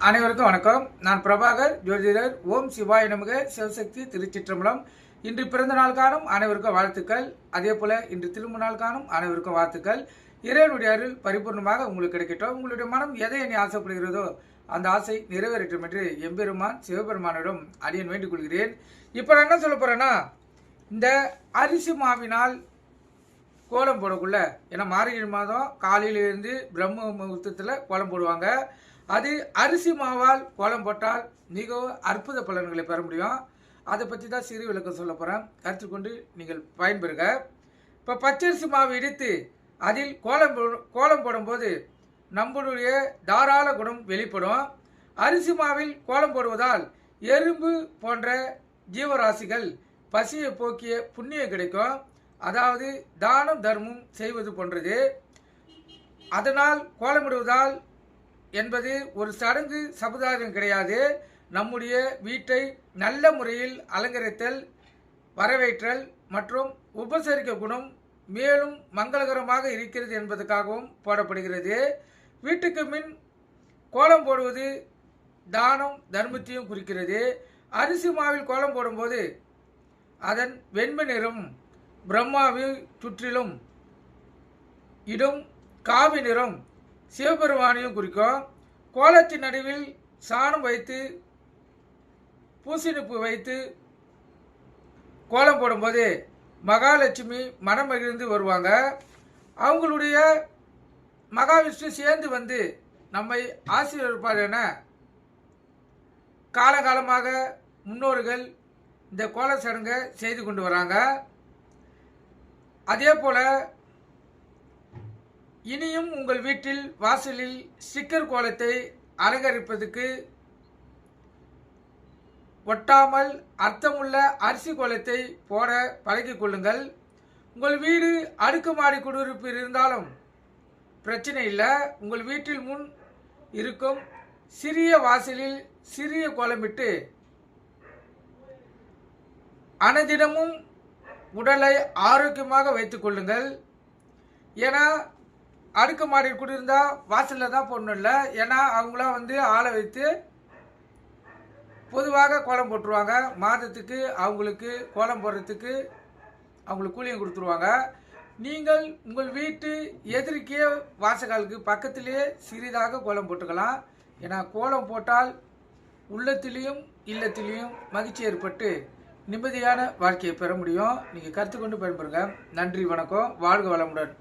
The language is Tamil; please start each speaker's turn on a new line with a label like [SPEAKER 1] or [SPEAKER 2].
[SPEAKER 1] அனைவருக்கும் வணக்கம். நான் பிரபாகர், ஜோதிடர். ஓம் சிவாய நமக. சிவசக்தி திருச்சிற்றம்பலம். இன்று பிறந்த நாள் காணும் அனைவருக்கும் வாழ்த்துக்கள். அதே போல இன்று திருமண நாள் காணும் அனைவருக்கும் வாழ்த்துக்கள். இறைவனுடைய அருள் பரிபூர்ணமாக உங்களுக்கு கிடைக்கட்டும். உங்களுடைய மனம் எதை எண்ணி ஆசைப்படுகிறதோ அந்த ஆசை நிறைவேறட்டும் என்று எம்பெருமான் சிவபெருமானிடம் அடியன் வேண்டிக் கொள்கிறேன். இப்போ நான் என்ன சொல்ல போறேன்னா, இந்த அரிசி மாவினால் கோலம் போடக்குள்ள, ஏன்னா மார்கழி மாதம் காலையிலிருந்து பிரம்ம முகூர்த்தத்தில் கோலம் போடுவாங்க. அது அரிசி மாவால் கோலம் போட்டால் மிகவும் அற்புத பலன்களை பெற முடியும். அதை பற்றி தான் சிறு விளக்கம் சொல்ல போகிறேன். கற்றுக்கொண்டு நீங்கள் பயன்பெறுக. இப்போ பச்சரிசி மாவு இடித்து அதில் கோலம் போடும்போது நம்மளுடைய தாராள குணம் வெளிப்படும். அரிசி மாவில் கோலம் போடுவதால் எறும்பு போன்ற ஜீவராசிகள் பசியை போக்கிய புண்ணியம் கிடைக்கும். அதாவது தானம் தர்மம் செய்வது போன்றது. அதனால் கோலமிடுவதால் என்பது ஒரு சடங்கு சமுதாயம் கிடையாது. நம்முடைய வீட்டை நல்ல முறையில் அலங்கரித்தல், வரவேற்றல் மற்றும் உபசரிக்க குணம் மேலும் மங்களகரமாக இருக்கிறது என்பதற்காகவும் போடப்படுகிறது. வீட்டுக்கு மின் கோலம் போடுவது தானம் தர்மத்தையும் குறிக்கிறது. அரிசி மாவில் கோலம் போடும்போது அதன் வெண்மை நிறம் பிரம்மாவை சுற்றிலும் இடும் காவி நிறம் சிவபெருமானையும் குறிக்கும். கோலத்தின் நடுவில் சாணம் வைத்து பூசணிப்பு வைத்து கோலம் போடும்போது மகாலட்சுமி மனம் மகிழ்ந்து வருவாங்க. அவங்களுடைய மகாவிஷ்ணு சேர்ந்து வந்து நம்மை ஆசீர்வதிப்பார் என காலகாலமாக முன்னோர்கள் இந்த கோல சடங்கை செய்து கொண்டு வராங்க. அதே போல இனியும் உங்கள் வீட்டில் வாசலில் ஸ்டிக்கர் கோலத்தை அலங்கரிப்பதற்கு ஒட்டாமல் அர்த்தமுள்ள அரிசி கோலத்தை போட பழகிக் கொள்ளுங்கள். உங்கள் வீடு அடுக்குமாடி குடியிருப்பு இருந்தாலும் பிரச்சனை இல்லை. உங்கள் வீட்டில் முன் இருக்கும் சிறிய வாசலில் சிறிய கோலமிட்டு அனுதினமும் உடலை ஆரோக்கியமாக வைத்துக் கொள்ளுங்கள். ஏன்னா அடுக்குமாடி குடியிருந்தா வாசலில் தான் போடணும் இல்லை. ஏன்னா அவங்களாம் வந்து ஆளை வைத்து பொதுவாக கோலம் போட்டுருவாங்க. மாதத்துக்கு அவங்களுக்கு கோலம் போடுறதுக்கு அவங்களுக்கு கூலியும் கொடுத்துருவாங்க. நீங்கள் உங்கள் வீட்டு எதிர்க்கே வாசகாலுக்கு பக்கத்திலேயே சிறிதாக கோலம் போட்டுக்கலாம். ஏன்னா கோலம் போட்டால் உள்ளத்திலையும் இல்லத்திலையும் மகிழ்ச்சி ஏற்பட்டு நிம்மதியான வாழ்க்கையை பெற முடியும். நீங்கள் கருத்து கொண்டு பயன்பெறுங்க. நன்றி, வணக்கம். வாழ்க வளமுடன்.